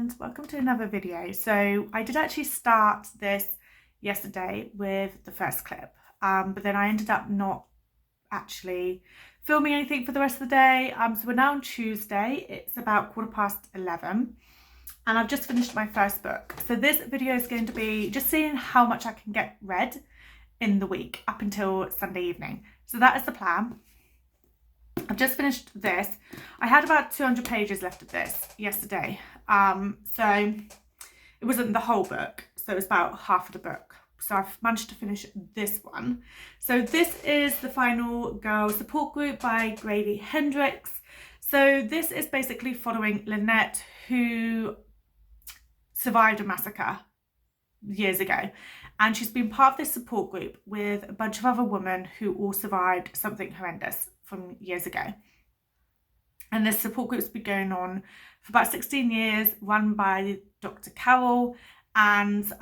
and welcome to another video. So I did actually start this yesterday with the first clip, but then I ended up not actually filming anything for the rest of the day. So we're now on Tuesday. It's about 11:15 and I've just finished my first book. So this video is going to be just seeing how much I can get read in the week up until Sunday evening. So that is the plan. I've just finished this. I had about 200 pages left of this yesterday. So it wasn't the whole book. So it was about half of the book. So I've managed to finish this one. So this is the Final Girl Support Group by Grady Hendrix. So this is basically following Lynette, who survived a massacre years ago. And she's been part of this support group with a bunch of other women who all survived something horrendous from years ago. And this support group's been going on for about 16 years, run by Dr. Carol. And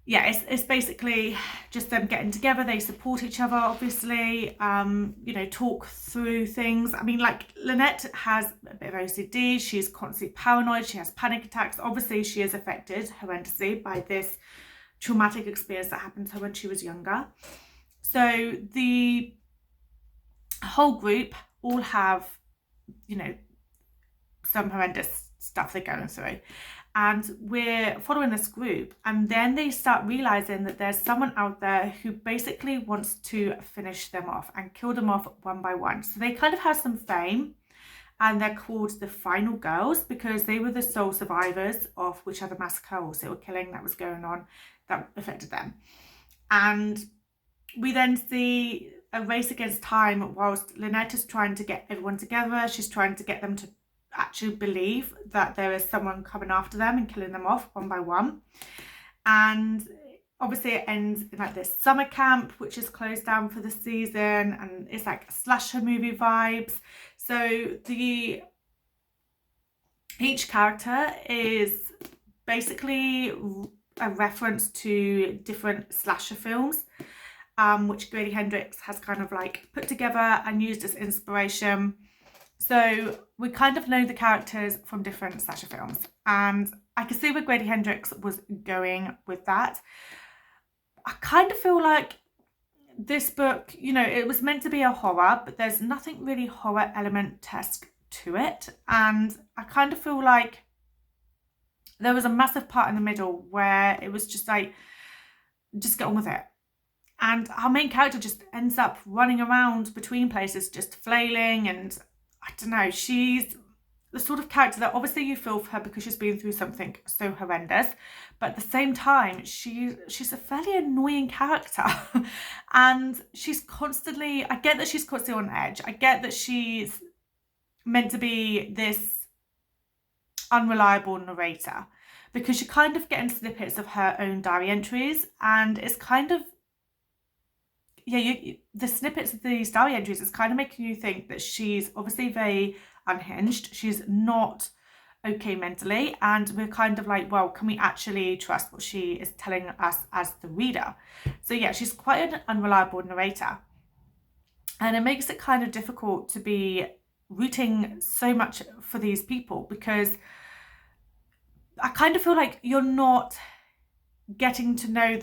yeah, it's basically just them getting together. They support each other, obviously, you know, talk through things. I mean, like, Lynette has a bit of OCD. She's constantly paranoid. She has panic attacks. Obviously, she is affected horrendously by this traumatic experience that happened to her when she was younger. So the whole group all have, you know, some horrendous stuff they're going through. And we're following this group, and then they start realizing that there's someone out there who basically wants to finish them off and kill them off one by one. So they kind of have some fame, and they're called the Final Girls because they were the sole survivors of whichever massacre or serial killing that was going on that affected them. And we then see a race against time whilst Lynette is trying to get everyone together. She's trying to get them to actually believe that there is someone coming after them and killing them off one by one. And obviously it ends in like this summer camp, which is closed down for the season, and it's like slasher movie vibes. So each character is basically a reference to different slasher films, which Grady Hendrix has kind of like put together and used as inspiration. So we kind of know the characters from different slasher films, and I can see where Grady Hendrix was going with that. I kind of feel like this book, you know, it was meant to be a horror, but there's nothing really horror element-esque to it. And I kind of feel like there was a massive part in the middle where it was just like, just get on with it. And our main character just ends up running around between places, just flailing. And I don't know, she's the sort of character that obviously you feel for her because she's been through something so horrendous. But at the same time, she's a fairly annoying character. And she's constantly, I get that she's constantly on edge. I get that she's meant to be this unreliable narrator because you kind of get in snippets of her own diary entries, and it's kind of, yeah, the snippets of these diary entries is kind of making you think that she's obviously very unhinged. She's not okay mentally, and we're kind of like, well, can we actually trust what she is telling us as the reader? So yeah, she's quite an unreliable narrator, and it makes it kind of difficult to be rooting so much for these people because I kind of feel like you're not getting to know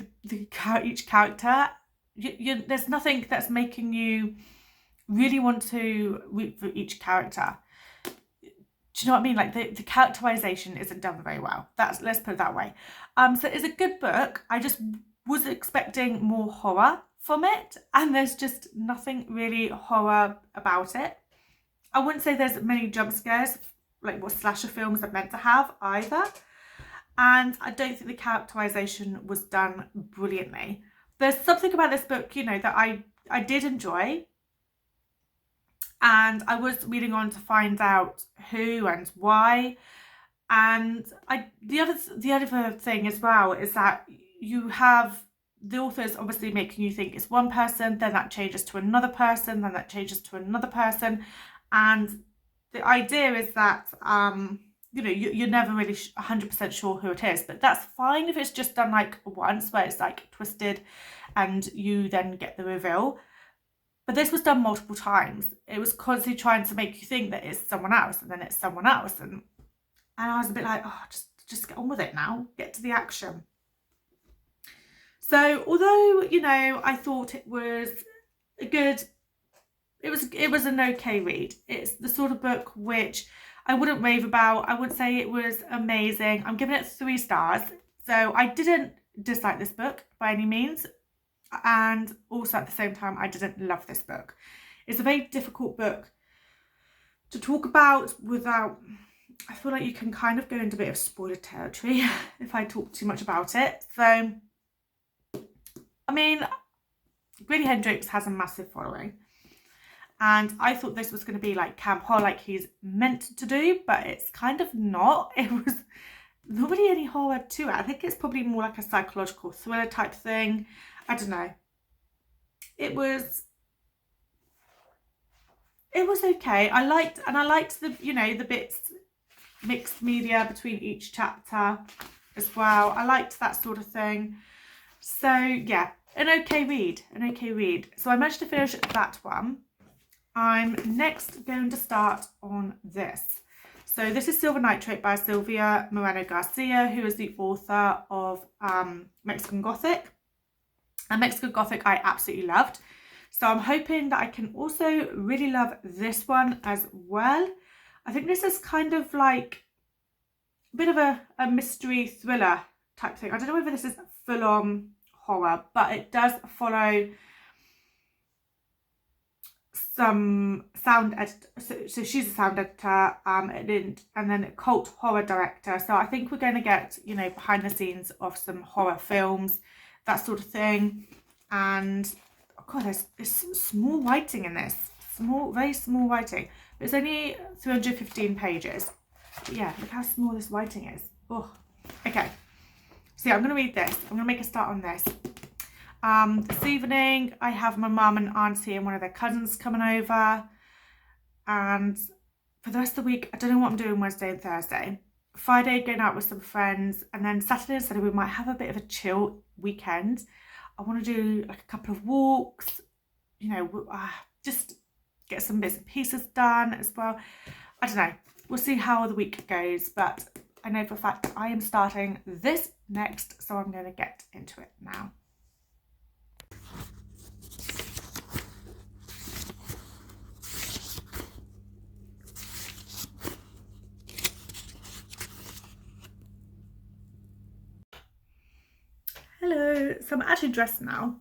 each character. There's nothing that's making you really want to root for each character. Do you know what I mean? Like the characterization isn't done very well. Let's put it that way. So it's a good book. I just was expecting more horror from it, and there's just nothing really horror about it. I wouldn't say there's many jump scares like what slasher films are meant to have either. And I don't think the characterization was done brilliantly. There's something about this book, you know, that I did enjoy. And I was reading on to find out who and why. And the other thing as well is that you have the authors obviously making you think it's one person, then that changes to another person, then that changes to another person. And the idea is that, you know, you're never really 100% sure who it is, but that's fine if it's just done like once where it's like twisted and you then get the reveal. But this was done multiple times. It was constantly trying to make you think that it's someone else, and then it's someone else. And I was a bit like, oh, just get on with it now. Get to the action. So although, you know, I thought it was a good, it was an okay read. It's the sort of book which I wouldn't rave about. I wouldn't say it was amazing. I'm giving it 3 stars. So I didn't dislike this book by any means. And also at the same time, I didn't love this book. It's a very difficult book to talk about without, I feel like you can kind of go into a bit of spoiler territory if I talk too much about it. So, I mean, Grady Hendrix has a massive following. And I thought this was going to be like camp horror like he's meant to do, but it's kind of not. It was not really any horror to it. I think it's probably more like a psychological thriller type thing. I don't know. It was okay. I liked the, you know, the bits, mixed media between each chapter as well. I liked that sort of thing. So yeah, an okay read. So I managed to finish that one. I'm next going to start on this. So this is Silver Nitrate by Silvia Moreno Garcia, who is the author of Mexican Gothic. And Mexican Gothic I absolutely loved. So I'm hoping that I can also really love this one as well. I think this is kind of like a bit of a mystery thriller type thing. I don't know whether this is full-on horror, but it does follow some sound editor, so she's a sound editor and then a cult horror director. So I think we're going to get, you know, behind the scenes of some horror films, that sort of thing. And oh god, there's small writing in this, very small writing. It's only 315 pages. But yeah, look how small this writing is. Oh, okay. So yeah, I'm going to read this. I'm going to make a start on this. This evening I have my mum and auntie and one of their cousins coming over, and for the rest of the week I don't know what I'm doing Wednesday and Thursday. Friday going out with some friends, and then Saturday and Sunday we might have a bit of a chill weekend. I want to do like a couple of walks, you know, just get some bits and pieces done as well. I don't know, we'll see how the week goes, but I know for a fact that I am starting this next, so I'm going to get into it now. Hello, so I'm actually dressed now.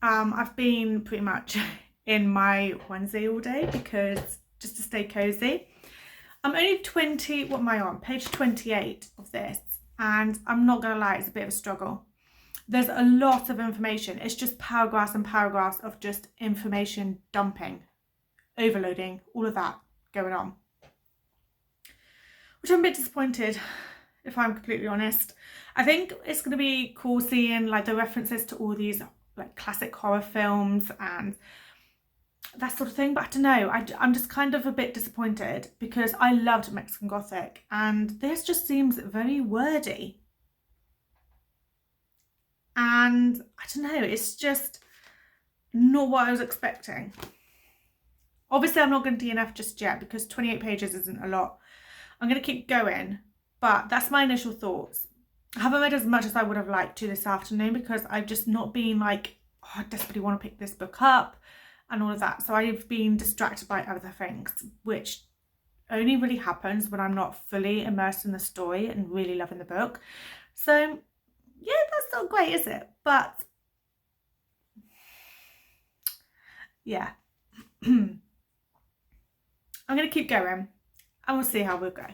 I've been pretty much in my onesie all day because just to stay cozy. I'm only 20, what am I on? Page 28 of this, and I'm not gonna lie, it's a bit of a struggle. There's a lot of information. It's just paragraphs and paragraphs of just information dumping, overloading, all of that going on. Which I'm a bit disappointed, if I'm completely honest. I think it's going to be cool seeing like the references to all these like classic horror films and that sort of thing, but I don't know, I'm just kind of a bit disappointed because I loved Mexican Gothic and this just seems very wordy. And I don't know, it's just not what I was expecting. Obviously I'm not going to DNF just yet because 28 pages isn't a lot. I'm going to keep going, but that's my initial thoughts. I haven't read as much as I would have liked to this afternoon because I've just not been like, oh, I desperately want to pick this book up and all of that. So I've been distracted by other things, which only really happens when I'm not fully immersed in the story and really loving the book. So yeah, that's not great, is it? But yeah, I'm going to keep going and we'll see how we'll go.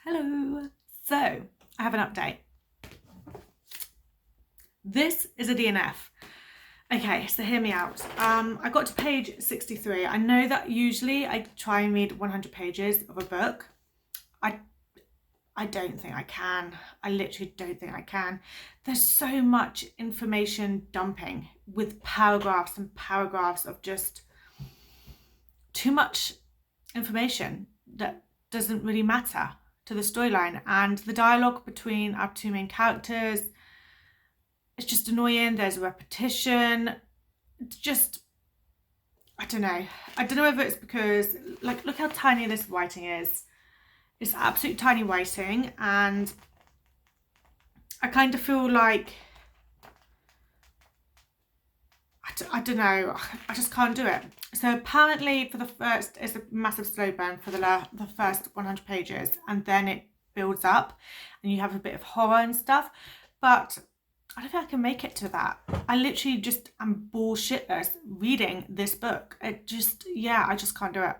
Hello, so I have an update. This is a DNF. Okay, so hear me out. I got to page 63. I know that usually I try and read 100 pages of a book. I don't think I can. I literally don't think I can. There's so much information dumping with paragraphs and paragraphs of just too much information that doesn't really matter to the storyline. And the dialogue between our two main characters, it's just annoying. There's a repetition. It's just, I don't know. I don't know whether it's because, like, look how tiny this writing is. It's absolute tiny writing, and I kind of feel like, I don't know, I just can't do it. So apparently for the first, it's a massive slow burn for the first 100 pages, and then it builds up and you have a bit of horror and stuff. But I don't think I can make it to that. I literally just am bullshitless reading this book. It just, yeah, I just can't do it.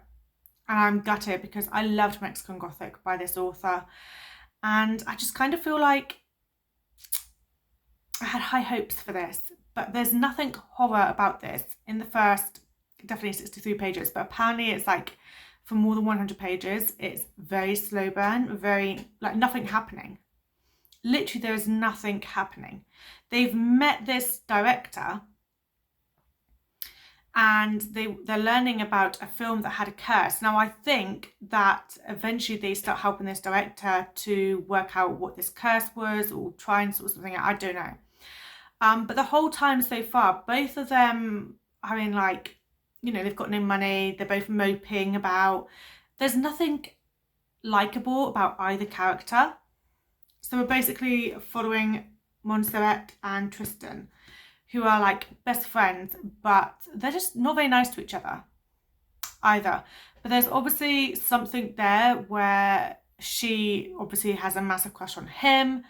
And I'm gutted because I loved Mexican Gothic by this author. And I just kind of feel like I had high hopes for this, but there's nothing horror about this in the first, definitely 63 pages, but apparently it's like for more than 100 pages, it's very slow burn, very, like, nothing happening. Literally, there is nothing happening. They've met this director and they're learning about a film that had a curse. Now, I think that eventually they start helping this director to work out what this curse was, or try and sort something out. I don't know. But the whole time so far, both of them, I mean, like, you know, they've got no money. They're both moping about. There's nothing likable about either character. So we're basically following Montserrat and Tristan, who are like best friends, but they're just not very nice to each other either. But there's obviously something there where she obviously has a massive crush on him.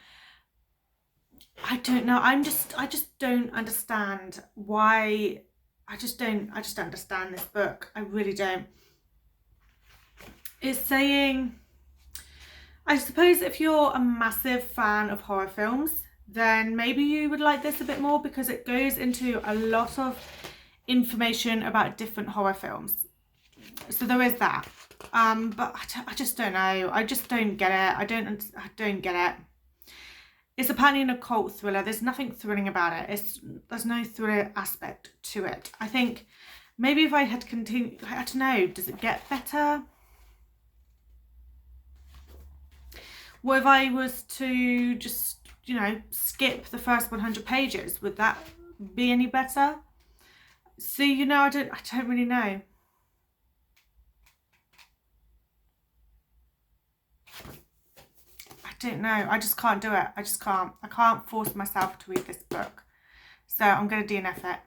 I don't know. I just don't understand why. I just don't understand this book. I really don't. It's saying, I suppose if you're a massive fan of horror films, then maybe you would like this a bit more, because it goes into a lot of information about different horror films. So there is that. But I just don't know. I just don't get it. I don't get it. It's apparently an occult thriller. There's nothing thrilling about it. There's no thriller aspect to it. I think maybe if I had continued, I don't know, does it get better? What if I was to just, you know, skip the first 100 pages? Would that be any better? See, you know, I don't really know. I don't know. I just can't do it. I just can't. I can't force myself to read this book. So I'm going to DNF it.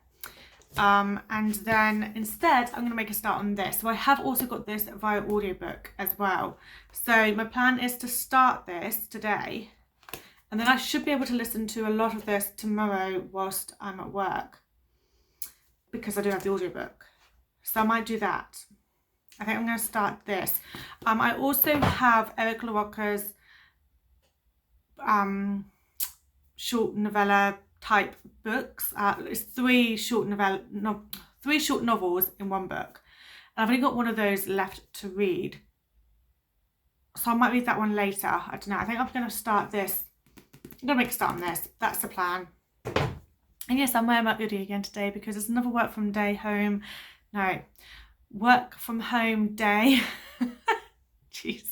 And then instead, I'm going to make a start on this. So I have also got this via audiobook as well. So my plan is to start this today, and then I should be able to listen to a lot of this tomorrow whilst I'm at work, because I do have the audiobook. So I might do that. I think I'm going to start this. I also have Eric LaRocca's short novella type books. It's three short novels in one book, and I've only got one of those left to read, so I might read that one later. I don't know. I think I'm going to start this. I'm going to make a start on this. That's the plan. And yes, I'm wearing my hoodie again today because it's another work from home day. Jeez.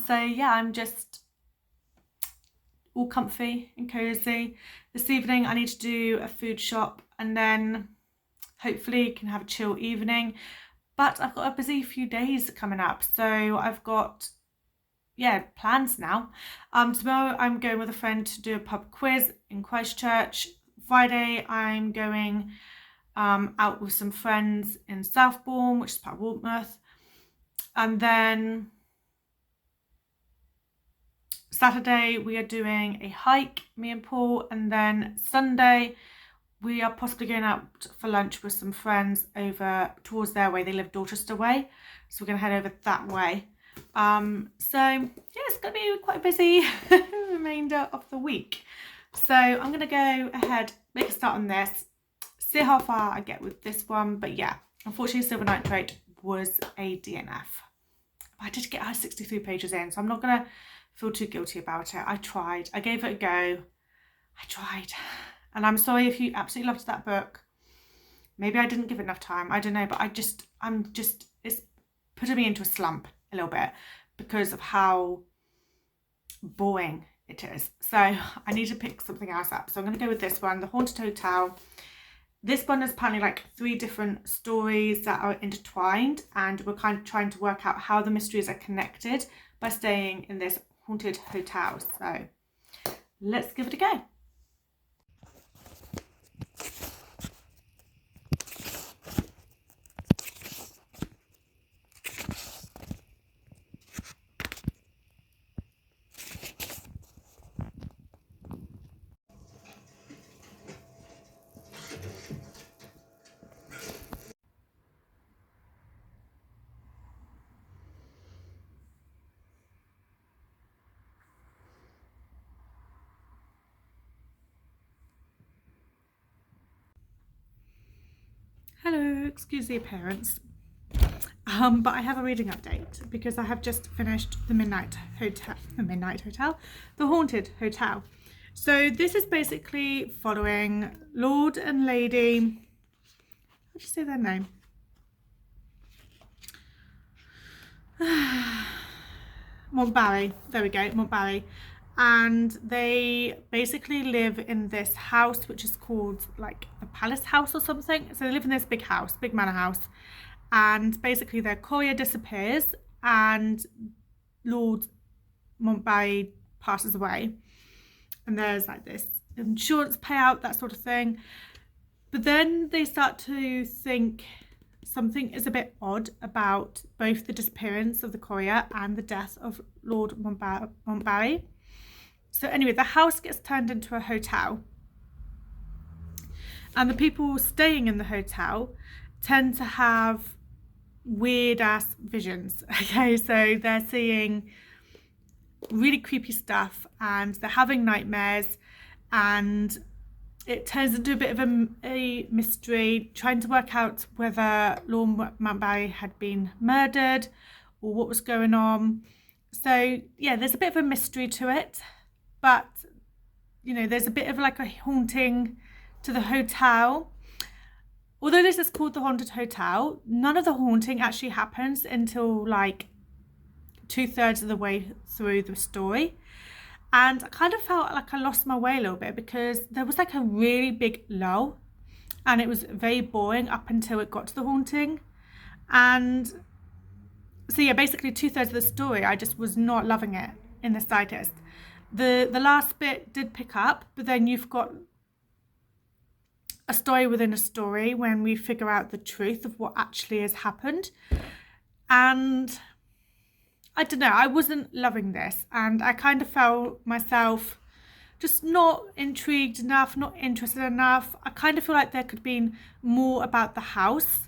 So yeah, I'm just all comfy and cozy. This evening I need to do a food shop, and then hopefully can have a chill evening. But I've got a busy few days coming up, so I've got, yeah, plans now. Tomorrow I'm going with a friend to do a pub quiz in Christchurch. Friday I'm going out with some friends in Southbourne, which is part of Whartonworth. And then Saturday we are doing a hike, me and Paul, and then Sunday we are possibly going out for lunch with some friends over towards their way. They live Dorchester way, so we're going to head over that way. So yeah, it's going to be quite a busy remainder of the week. So I'm going to go ahead, make a start on this, see how far I get with this one. But yeah, unfortunately Silver Nitrate was a DNF. I did get 63 pages in, so I'm not going to feel too guilty about it. I tried. I gave it a go. I tried. And I'm sorry if you absolutely loved that book. Maybe I didn't give it enough time. I don't know, but it's putting me into a slump a little bit because of how boring it is. So I need to pick something else up. So I'm going to go with this one, The Haunted Hotel. This one is apparently like 3 different stories that are intertwined, and we're kind of trying to work out how the mysteries are connected by staying in this haunted hotel. So let's give it a go. Hello, excuse the appearance. But I have a reading update because I have just finished The Haunted Hotel. So this is basically following Lord and Lady, how do you say their name? Montbarry, there we go, Montbarry. And they basically live in this house which is called like the Palace House or something. So they live in this big house, big manor house, and basically their courier disappears and Lord Montbarry passes away, and there's like this insurance payout, that sort of thing. But then they start to think something is a bit odd about both the disappearance of the courier and the death of Lord Montbarry. So anyway, the house gets turned into a hotel, and the people staying in the hotel tend to have weird ass visions. Okay, so they're seeing really creepy stuff and they're having nightmares, and it turns into a bit of a mystery, trying to work out whether Lord Montbarry had been murdered or what was going on. So yeah, there's a bit of a mystery to it. But, you know, there's a bit of like a haunting to the hotel. Although this is called The Haunted Hotel, none of the haunting actually happens until like 2/3 of the way through the story. And I kind of felt like I lost my way a little bit because there was like a really big lull and it was very boring up until it got to the haunting. And so yeah, basically 2/3 of the story, I just was not loving it in the slightest. The last bit did pick up, but then you've got a story within a story when we figure out the truth of what actually has happened. And I don't know, I wasn't loving this, and I kind of felt myself just not intrigued enough, not interested enough. I kind of feel like there could have been more about the house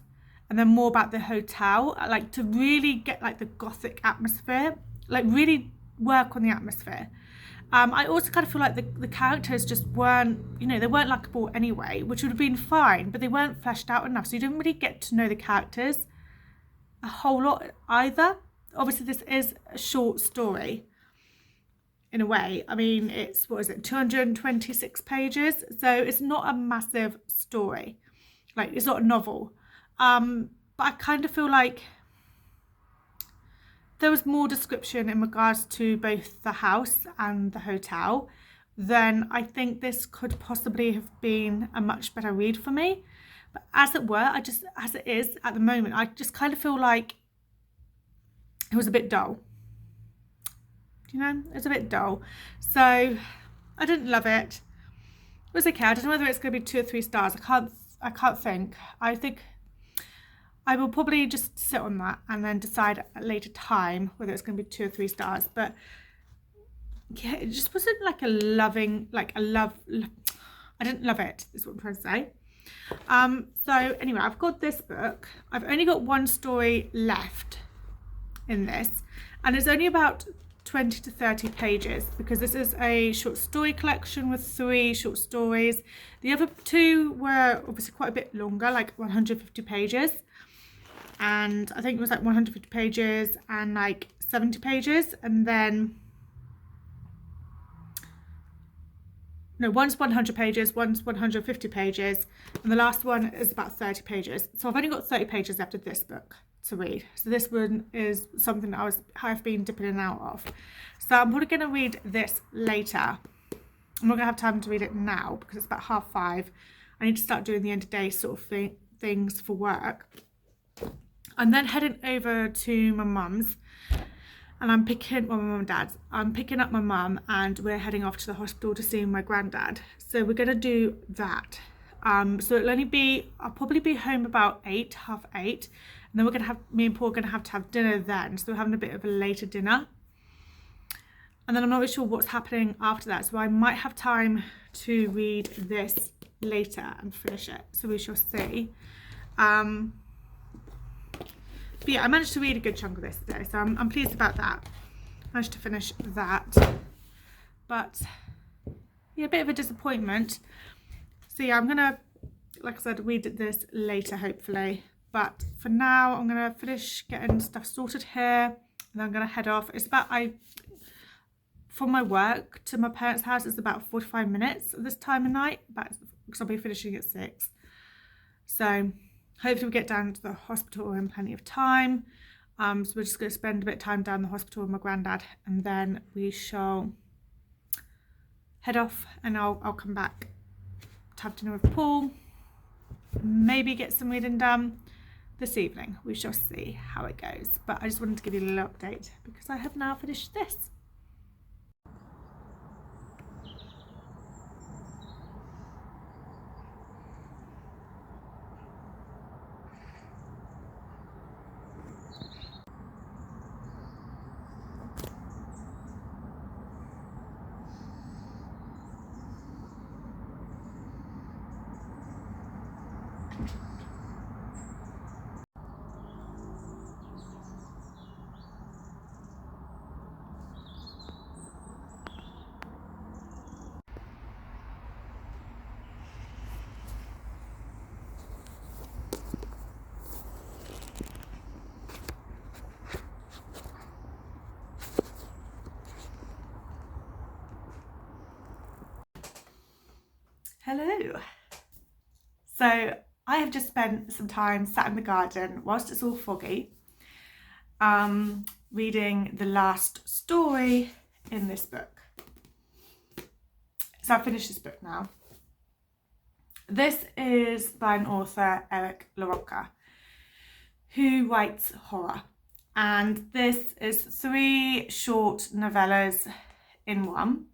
and then more about the hotel, like to really get like the gothic atmosphere, like really work on the atmosphere. I also kind of feel like the characters just weren't, you know, they weren't likeable anyway, which would have been fine, but they weren't fleshed out enough. So you didn't really get to know the characters a whole lot either. Obviously, this is a short story in a way. I mean, it's, what is it, 226 pages? So it's not a massive story. Like, it's not a novel. But I kind of feel like there was more description in regards to both the house and the hotel, then I think this could possibly have been a much better read for me. But as it were, as it is at the moment, I just kind of feel like it was a bit dull. You know, it's a bit dull. So I didn't love it. It was okay. I don't know whether it's going to be 2 or 3 stars. I can't think. I think I will probably just sit on that and then decide at a later time whether it's going to be 2 or 3 stars. But yeah, it just wasn't like a loving, like a love. I didn't love it, is what I'm trying to say. So anyway, I've got this book. I've only got one story left in this, and it's only about 20 to 30 pages because this is a short story collection with 3 short stories. The other 2 were obviously quite a bit longer, like 150 pages. And I think it was like 150 pages and like 70 pages. And then, no, one's 100 pages, one's 150 pages. And the last one is about 30 pages. So I've only got 30 pages left of this book to read. So this one is something that I've been dipping in and out of. So I'm probably going to read this later. I'm not going to have time to read it now because it's about 5:30. I need to start doing the end of day sort of things for work. I'm then heading over to my mum's, and I'm picking, well, my mum and dad's. I'm picking up my mum and we're heading off to the hospital to see my granddad. So we're going to do that. So I'll probably be home about 8, half 8. And then we're going to have, me and Paul are going to have dinner then. So we're having a bit of a later dinner. And then I'm not really sure what's happening after that. So I might have time to read this later and finish it. So we shall see. But yeah, I managed to read a good chunk of this today. So I'm pleased about that. Managed to finish that. But yeah, a bit of a disappointment. So yeah, I'm going to, like I said, read this later, hopefully. But for now, I'm going to finish getting stuff sorted here. And then I'm going to head off. It's about, from my work to my parents' house, it's about 45 minutes at this time of night. Because I'll be finishing at 6. So hopefully we get down to the hospital in plenty of time. So we're just going to spend a bit of time down the hospital with my granddad. And then we shall head off and I'll come back to have dinner with Paul, maybe get some reading done this evening. We shall see how it goes, but I just wanted to give you a little update because I have now finished this. Hello. So I have just spent some time sat in the garden whilst it's all foggy, reading the last story in this book. So I've finished this book now. This is by an author, Eric LaRocca, who writes horror. And this is 3 short novellas in one.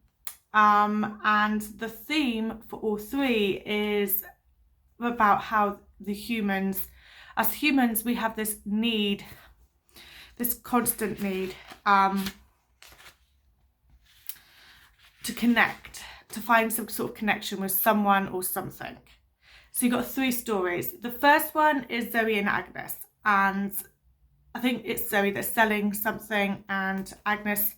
And the theme for all 3 is about how as humans, we have this need, this constant need to connect, to find some sort of connection with someone or something. So you've got 3 stories. The first one is Zoe and Agnes, and I think it's Zoe that's selling something and Agnes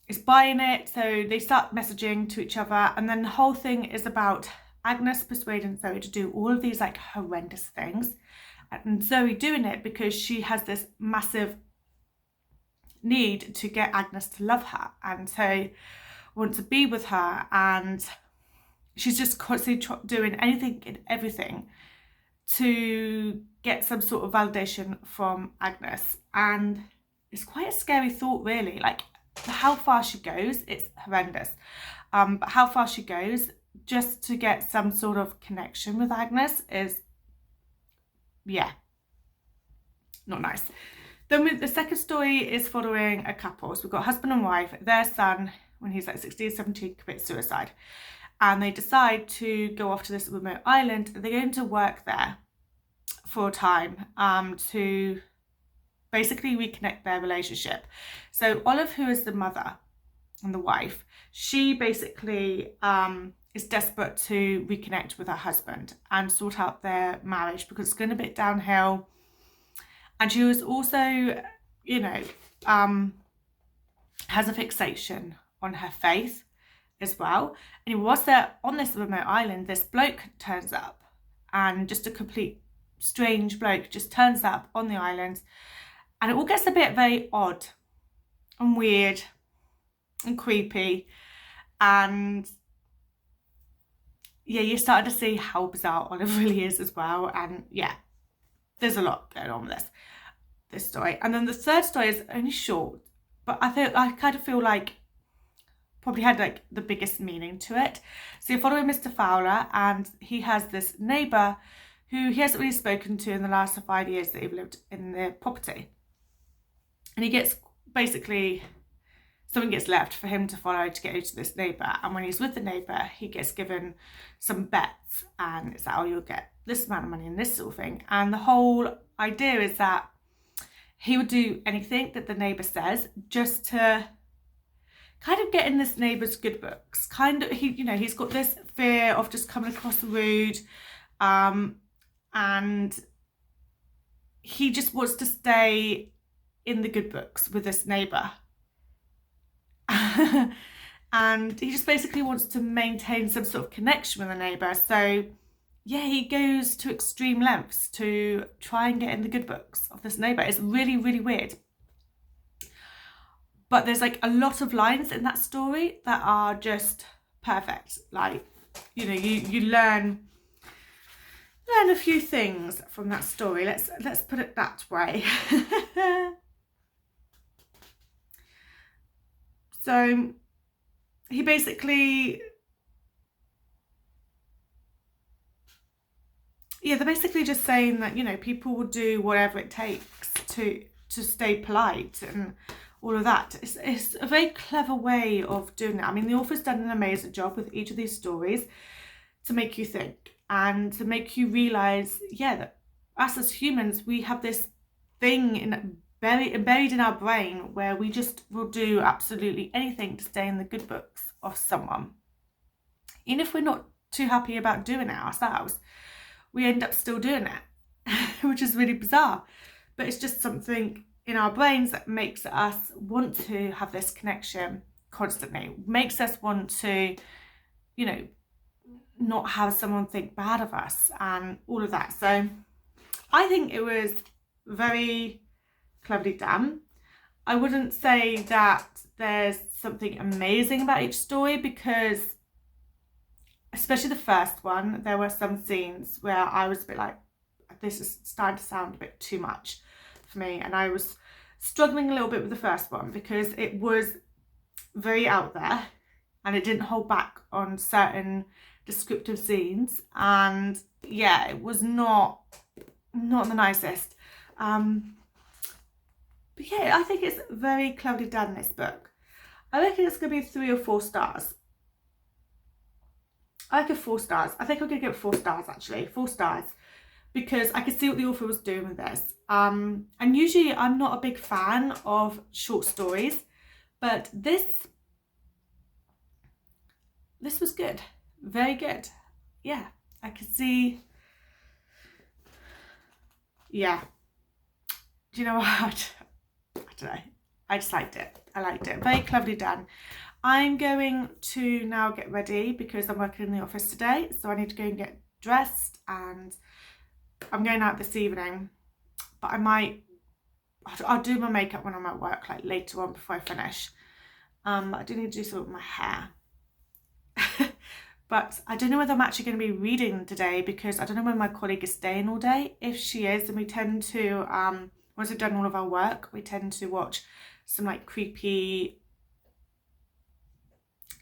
is buying it, so they start messaging to each other, and then the whole thing is about Agnes persuading Zoe to do all of these like horrendous things, and Zoe doing it because she has this massive need to get Agnes to love her and so want to be with her, and she's just constantly doing anything and everything to get some sort of validation from Agnes. And it's quite a scary thought, really, like how far she goes. It's horrendous, but how far she goes just to get some sort of connection with Agnes is, yeah, not nice. Then the second story is following a couple. So we've got husband and wife. Their son, when he's like 16, 17, commits suicide, and they decide to go off to this remote island. They're going to work there for a time to basically reconnect their relationship. So Olive, who is the mother and the wife, she basically is desperate to reconnect with her husband and sort out their marriage because it's going a bit downhill. And she was also, you know, has a fixation on her faith as well. And whilst they're on this remote island, this bloke turns up, and just a complete strange bloke just turns up on the island, and it all gets a bit very odd and weird and creepy. And yeah, you're starting to see how bizarre Olive really is as well. And yeah, there's a lot going on with this story. And then the third story is only short, but I kind of feel like probably had like the biggest meaning to it. So you're following Mr. Fowler, and he has this neighbour who he hasn't really spoken to in the last 5 years that he've lived in the property. And he gets basically, something gets left for him to follow to get into this neighbour. And when he's with the neighbour, he gets given some bets, and it's like, oh, you'll get this amount of money and this sort of thing. And the whole idea is that he would do anything that the neighbour says just to kind of get in this neighbour's good books. Kind of, he's got this fear of just coming across rude, and he just wants to stay in the good books with this neighbour. And he just basically wants to maintain some sort of connection with the neighbour. So yeah, he goes to extreme lengths to try and get in the good books of this neighbour. It's really, really weird. But there's like a lot of lines in that story that are just perfect. Like, you learn a few things from that story. Let's put it that way. So he basically, they're basically just saying that, people will do whatever it takes to stay polite and all of that. It's a very clever way of doing it. I mean, the author's done an amazing job with each of these stories to make you think and to make you realise, that us as humans, we have this thing buried in our brain where we just will do absolutely anything to stay in the good books of someone. Even if we're not too happy about doing it ourselves, we end up still doing it, which is really bizarre. But it's just something in our brains that makes us want to have this connection constantly, makes us want to, not have someone think bad of us and all of that. So I think it was very cleverly done. I wouldn't say that there's something amazing about each story, because especially the first one, there were some scenes where I was a bit like, this is starting to sound a bit too much for me. And I was struggling a little bit with the first one because it was very out there and it didn't hold back on certain descriptive scenes. And yeah, it was not the nicest. But yeah, I think it's very cleverly done, this book. I reckon it's going to be 3 or 4 stars. I reckon 4 stars. I think I'm going to give it 4 stars, actually. 4 stars. Because I could see what the author was doing with this. And usually I'm not a big fan of short stories. But this was good. Very good. Yeah, I could see. Yeah. Do you know what? I don't know. I just liked it. I liked it. Very cleverly done. I'm going to now get ready because I'm working in the office today. So I need to go and get dressed, and I'm going out this evening. But I'll do my makeup when I'm at work, like later on before I finish. I do need to do something with my hair. But I don't know whether I'm actually going to be reading today, because I don't know when my colleague is staying all day. If she is, then we tend to, once we've done all of our work, we tend to watch some like creepy,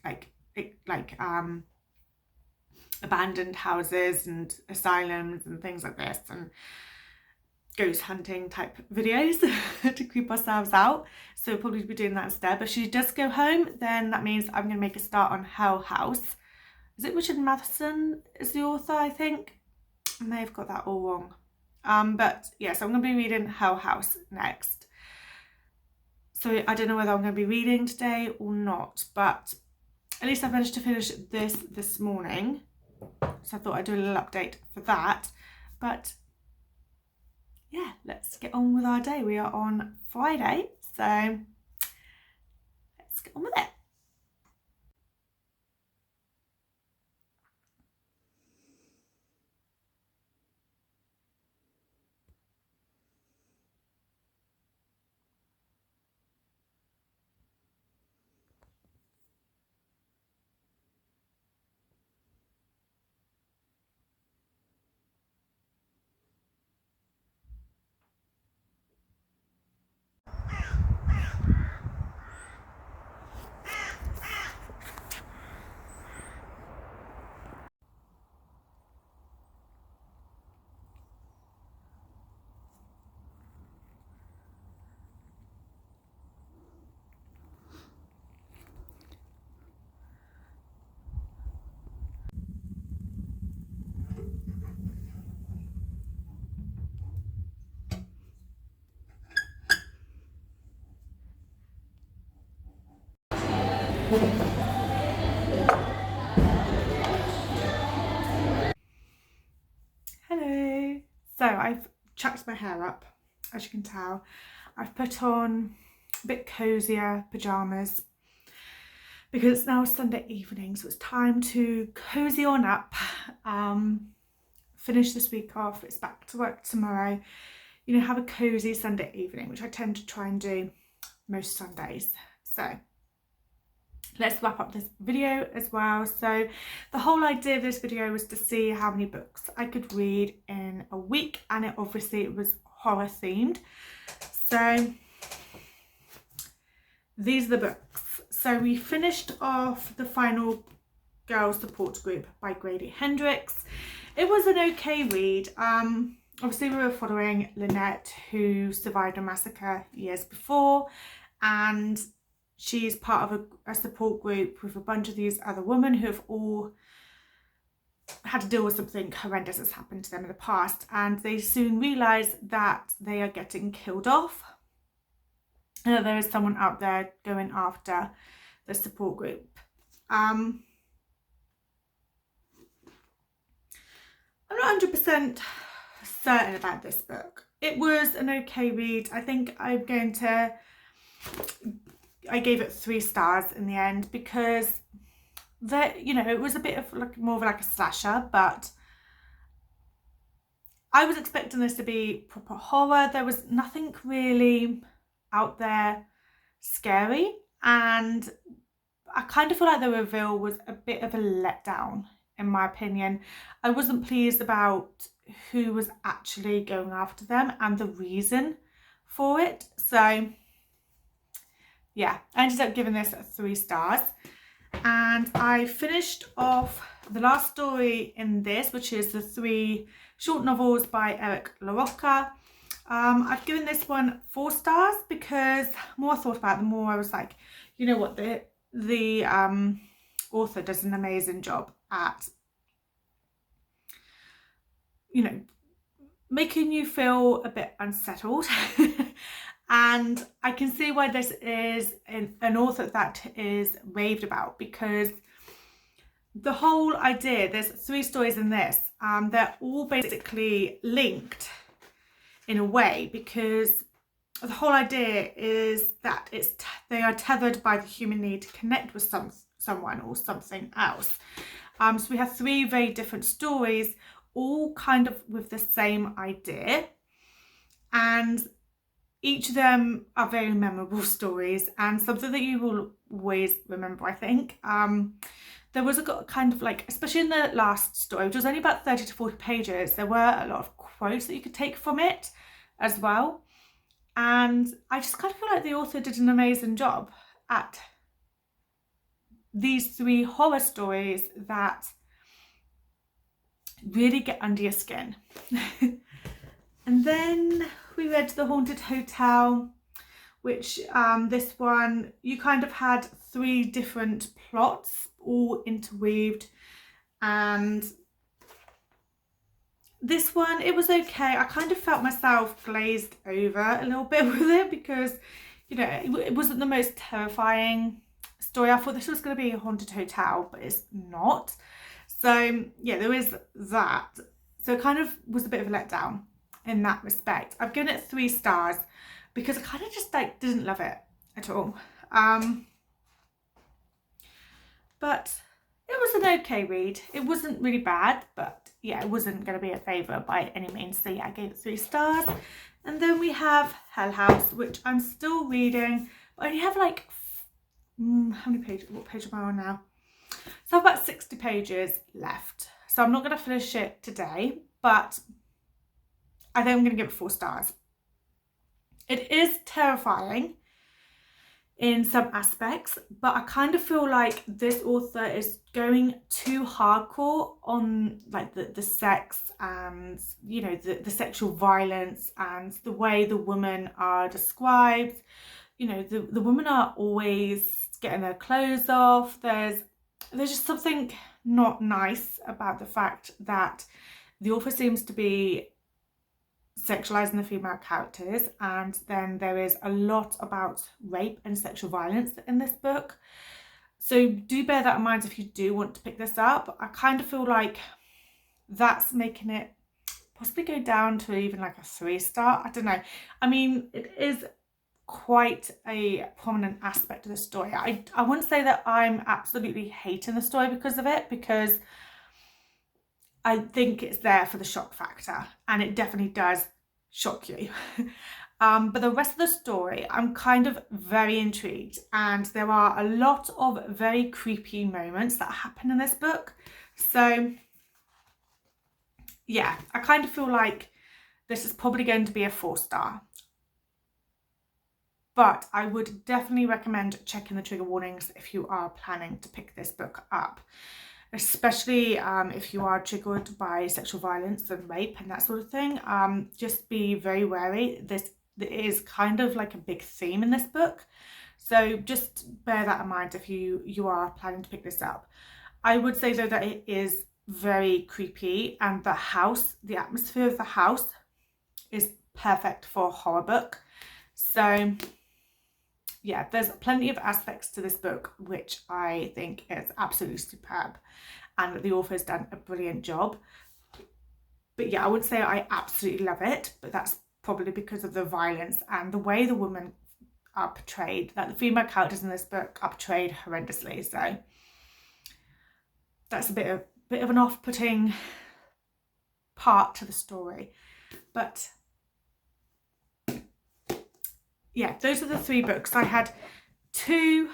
like abandoned houses and asylums and things like this, and ghost hunting type videos to creep ourselves out. So we'll probably be doing that instead. But if she does go home, then that means I'm going to make a start on Hell House. Is it Richard Matheson is the author, I think? I may have got that all wrong. But yeah, so I'm going to be reading Hell House next. So I don't know whether I'm going to be reading today or not, but at least I managed to finish this morning. So I thought I'd do a little update for that. But yeah, let's get on with our day. We are on Friday, so let's get on with it. So I've chucked my hair up, as you can tell. I've put on a bit cozier pyjamas because it's now Sunday evening, so it's time to cozy on up, finish this week off. It's back to work tomorrow. You know, have a cozy Sunday evening, which I tend to try and do most Sundays. So let's wrap up this video as well. So the whole idea of this video was to see how many books I could read in a week, and it obviously was horror themed. So these are the books. So we finished off the final girl support group by Grady Hendrix. It was an okay read. Obviously we were following Lynette, who survived a massacre years before, and she's part of a support group with a bunch of these other women who have all had to deal with something horrendous that's happened to them in the past, and they soon realise that they are getting killed off, and that there is someone out there going after the support group. I'm not 100% certain about this book. It was an okay read. I think I gave it 3 stars in the end, because it was a bit of like more of like a slasher, but I was expecting this to be proper horror. There was nothing really out there scary, and I kind of feel like the reveal was a bit of a letdown, in my opinion. I wasn't pleased about who was actually going after them and the reason for it. So yeah, I ended up giving this 3 stars. And I finished off the last story in this, which is the 3 short novels by Eric LaRocca. I've given this one 4 stars because the more I thought about it, the more I was like, you know what, the author does an amazing job at, you know, making you feel a bit unsettled. And I can see why this is an author that is raved about, because the whole idea, there's 3 stories in this, they're all basically linked in a way, because the whole idea is that they are tethered by the human need to connect with someone or something else. So we have 3 very different stories, all kind of with the same idea, and each of them are very memorable stories and something that you will always remember, I think. There was a kind of like, especially in the last story, which was only about 30 to 40 pages, there were a lot of quotes that you could take from it as well. And I just kind of feel like the author did an amazing job at these 3 horror stories that really get under your skin. And then we read The Haunted Hotel, which this one, you kind of had 3 different plots all interweaved, and this one, it was okay. I kind of felt myself glazed over a little bit with it, because, you know, it wasn't the most terrifying story. I thought this was going to be a haunted hotel, but it's not. So yeah, there is that. So it kind of was a bit of a letdown in that respect. I've given it 3 stars because I kind of just like didn't love it at all. But it was an okay read. It wasn't really bad, but yeah, it wasn't going to be a favourite by any means. So yeah, I gave it 3 stars. And then we have Hell House, which I'm still reading. I only have like, how many pages? What page am I on now? So I've about 60 pages left. So I'm not going to finish it today, but I think I'm going to give it 4 stars. It is terrifying in some aspects, but I kind of feel like this author is going too hardcore on like the sex and, you know, the sexual violence and the way the women are described. You know, the women are always getting their clothes off. There's just something not nice about the fact that the author seems to be sexualizing the female characters, and then there is a lot about rape and sexual violence in this book. So do bear that in mind if you do want to pick this up. I kind of feel like that's making it possibly go down to even like a 3-star. I don't know. I mean, it is quite a prominent aspect of the story. I wouldn't say that I'm absolutely hating the story because of it, because I think it's there for the shock factor, and it definitely does shock you. But the rest of the story, I'm kind of very intrigued, and there are a lot of very creepy moments that happen in this book. So yeah, I kind of feel like this is probably going to be a 4-star. But I would definitely recommend checking the trigger warnings if you are planning to pick this book up, especially if you are triggered by sexual violence and rape and that sort of thing. Just be very wary. This is kind of like a big theme in this book, so just bear that in mind if you are planning to pick this up. I would say though that it is very creepy, and the atmosphere of the house is perfect for a horror book. So yeah, there's plenty of aspects to this book which I think is absolutely superb, and the author's done a brilliant job. But yeah, I would say I absolutely love it, but that's probably because of the violence and the way the women are portrayed. That the female characters in this book are portrayed horrendously, so that's a bit of an off-putting part to the story. But yeah, those are the 3 books. I had 2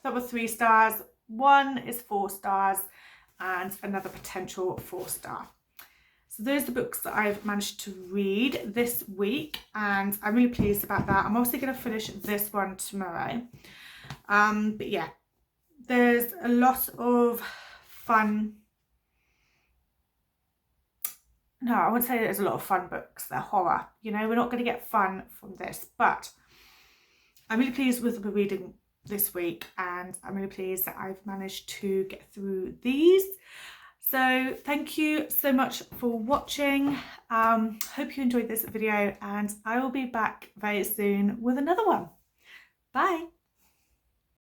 that were 3 stars, 1 is 4 stars, and another potential 4-star. So those are the books that I've managed to read this week, and I'm really pleased about that. I'm also going to finish this one tomorrow. But yeah, there's a lot of fun. No, I wouldn't say there's a lot of fun books. They're horror. You know, we're not going to get fun from this, but I'm really pleased with the reading this week, and I'm really pleased that I've managed to get through these. So thank you so much for watching. Hope you enjoyed this video, and I will be back very soon with another one. Bye.